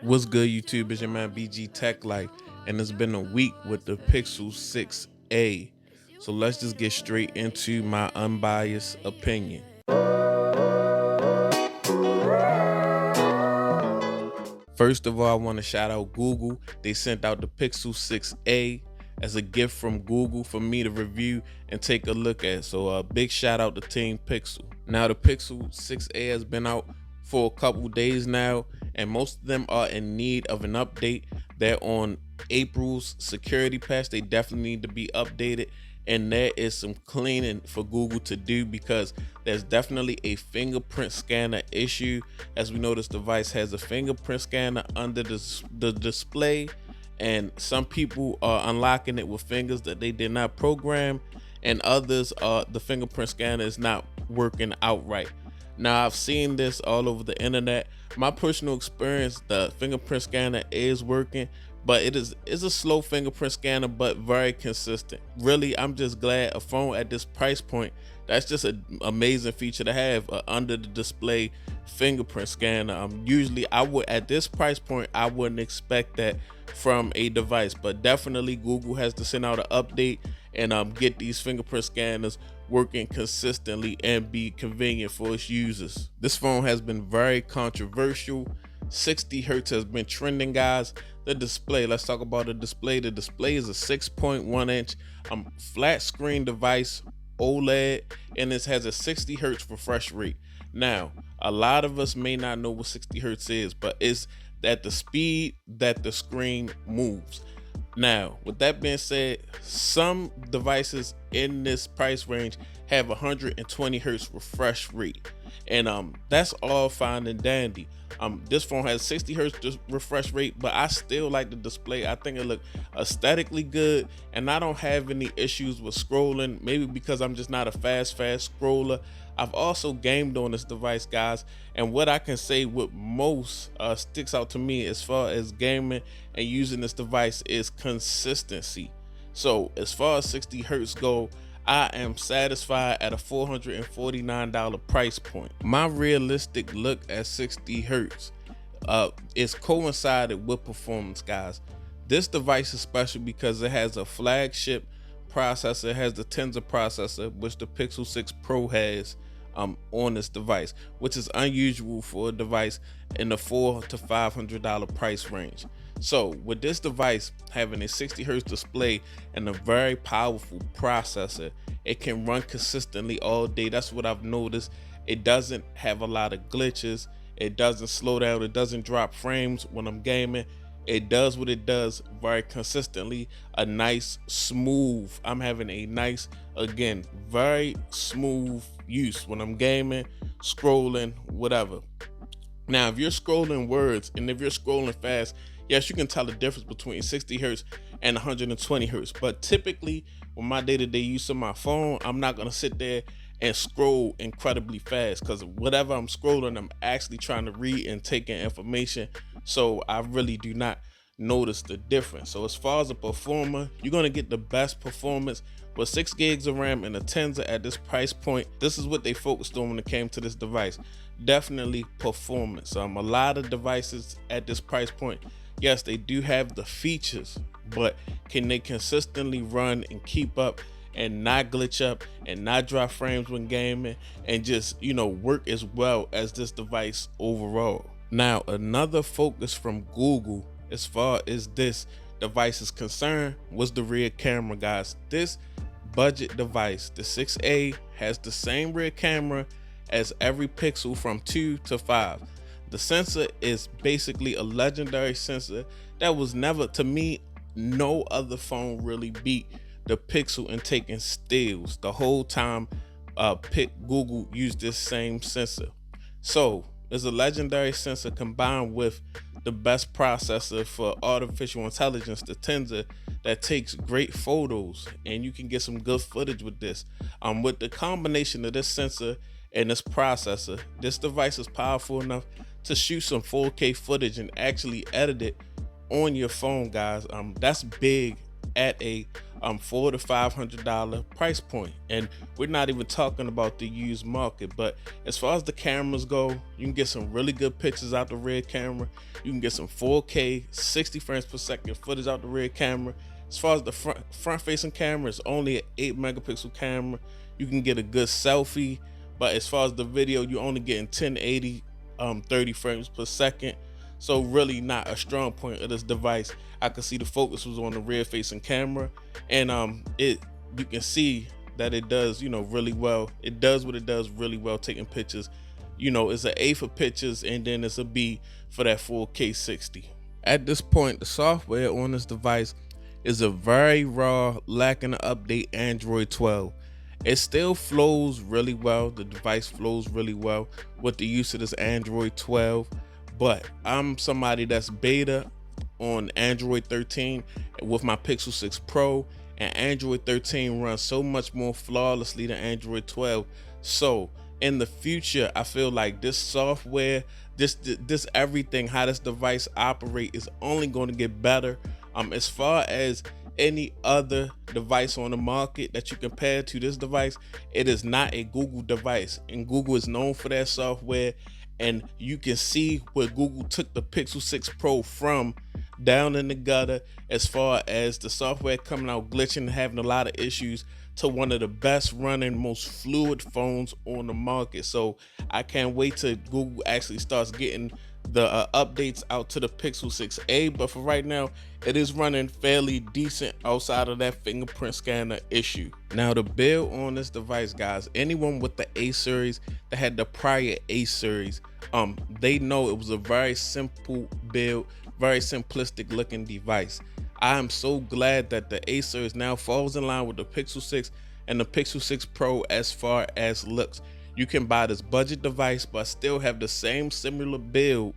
What's good, YouTube? It's your man BG Tech Life, and it's been a week with the Pixel 6a. So let's just get straight into my unbiased opinion. First of all, I want to shout out Google. They sent out the Pixel 6a as a gift from Google for me to review and take a look at. So a big shout out to Team Pixel. Now the Pixel 6a has been out for a couple days now, and most of them are in need of an update. They're on April's security patch. They definitely need to be updated, and there is some cleaning for Google to do because there's definitely a fingerprint scanner issue. As we know, this device has a fingerprint scanner under the display, and some people are unlocking it with fingers that they did not program, and others the fingerprint scanner is not working outright. Now, I've seen this all over the internet. My personal experience, the fingerprint scanner is working, but it's a slow fingerprint scanner, but very consistent. Really, I'm just glad a phone at this price point, that's just an amazing feature to have, under the display fingerprint scanner. Usually I would, at this price point, I wouldn't expect that from a device, but definitely Google has to send out an update and get these fingerprint scanners working consistently and be convenient for its users. This phone has been very controversial. 60 hertz has been trending, guys. The display, let's talk about the display. The display is a 6.1 inch flat screen device, OLED, and it has a 60 hertz refresh rate. Now, a lot of us may not know what 60 hertz is, but it's at the speed that the screen moves. Now, with that being said, some devices in this price range have 120 hertz refresh rate, and that's all fine and dandy. This phone has 60 hertz refresh rate, but I still like the display. I think it look aesthetically good, and I don't have any issues with scrolling, maybe because I'm just not a fast scroller. I've also gamed on this device, guys, and what I can say with most sticks out to me as far as gaming and using this device is consistency. So as far as 60 hertz go, I am satisfied at a $449 price point. My realistic look at 60 hertz is coincided with performance, guys. This device is special because it has a flagship processor. It has the Tensor processor, which the Pixel 6 Pro has on this device, which is unusual for a device in the $400 to $500 price range. So with this device having a 60 hertz display and a very powerful processor, it can run consistently all day. That's what I've noticed. It doesn't have a lot of glitches. It doesn't slow down. It doesn't drop frames when I'm gaming. It does what it does very consistently. A nice smooth, I'm having a nice, again, very smooth use when I'm gaming, scrolling, whatever. Now, if you're scrolling words and if you're scrolling fast, yes, you can tell the difference between 60 hertz and 120 hertz. But typically, with my day-to-day use of my phone, I'm not gonna sit there and scroll incredibly fast, because whatever I'm scrolling, I'm actually trying to read and take in information. So I really do not notice the difference. So as far as a performer, you're gonna get the best performance with 6 gigs of RAM and a Tensor at this price point. This is what they focused on when it came to this device. Definitely performance. A lot of devices at this price point, yes, they do have the features, but can they consistently run and keep up and not glitch up and not drop frames when gaming and just, work as well as this device overall? Now, another focus from Google as far as this device is concerned was the rear camera, guys. This budget device, the 6a, has the same rear camera as every Pixel from 2 to 5. The sensor is basically a legendary sensor that was never, to me, no other phone really beat the Pixel in taking stills. The whole time Google used this same sensor. So it's a legendary sensor combined with the best processor for artificial intelligence, the Tensor, that takes great photos, and you can get some good footage with this. With the combination of this sensor and this processor, this device is powerful enough to shoot some 4K footage and actually edit it on your phone, guys. That's big at a $400 to $500 price point, and we're not even talking about the used market. But as far as the cameras go, you can get some really good pictures out the rear camera. You can get some 4K 60 frames per second footage out the rear camera. As far as the front facing camera, it's only an 8 megapixel camera. You can get a good selfie, but as far as the video, you're only getting 1080 30 frames per second. So really not a strong point of this device. I can see the focus was on the rear facing camera, and you can see that it does, really well. It does what it does really well, taking pictures. It's an A for pictures, and then it's a B for that 4K 60. At this point, the software on this device is a very raw, lacking to update Android 12. It still flows really well. The device flows really well with the use of this Android 12. But I'm somebody that's beta on Android 13 with my Pixel 6 Pro, and Android 13 runs so much more flawlessly than Android 12. So in the future, I feel like this software, this everything, how this device operate is only going to get better. As far as any other device on the market that you compare to this device, it is not a Google device, and Google is known for that software. And you can see where Google took the Pixel 6 Pro from, down in the gutter as far as the software coming out glitching and having a lot of issues, to one of the best running, most fluid phones on the market. So I can't wait till Google actually starts getting the updates out to the Pixel 6a. But for right now, it is running fairly decent outside of that fingerprint scanner issue. Now, the build on this device, guys, anyone with the A series that had the prior A series, they know it was a very simple build, very simplistic looking device. I am so glad that the A series now falls in line with the Pixel 6 and the Pixel 6 Pro as far as looks. You can buy this budget device but still have the same similar build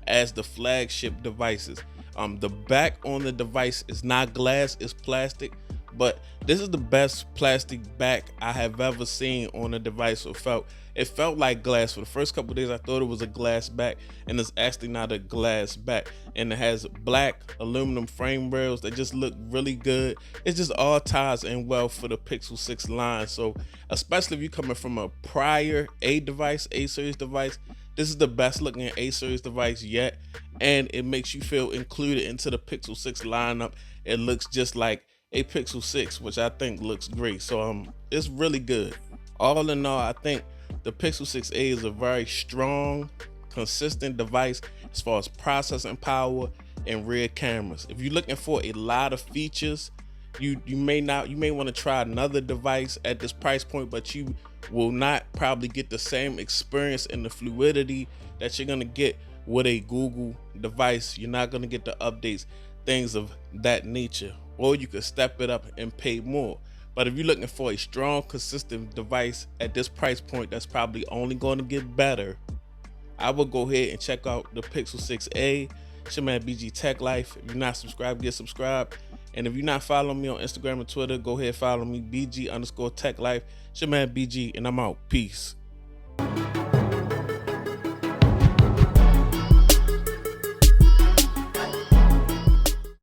as the flagship devices. The back on the device is not glass, it's plastic, but this is the best plastic back I have ever seen on a device. It felt like glass. For the first couple of days I thought it was a glass back, and it's actually not a glass back. And it has black aluminum frame rails that just look really good. It's just all ties in well for the Pixel 6 line. So especially if you're coming from a prior A series device, this is the best looking A series device yet, and it makes you feel included into the Pixel 6 lineup. It looks just like a Pixel 6, which I think looks great. So it's really good. All in all, I think the Pixel 6a is a very strong, consistent device as far as processing power and rear cameras. If you're looking for a lot of features, you may want to try another device at this price point, but you will not probably get the same experience and the fluidity that you're gonna get with a Google device. You're not gonna get the updates, things of that nature, or you could step it up and pay more. But if you're looking for a strong, consistent device at this price point that's probably only going to get better, I would go ahead and check out the Pixel 6a. It's your man BG Tech Life. If you're not subscribed, get subscribed. And if you're not following me on Instagram and Twitter, go ahead and follow me, BG_Tech Life. It's your man BG, and I'm out. Peace.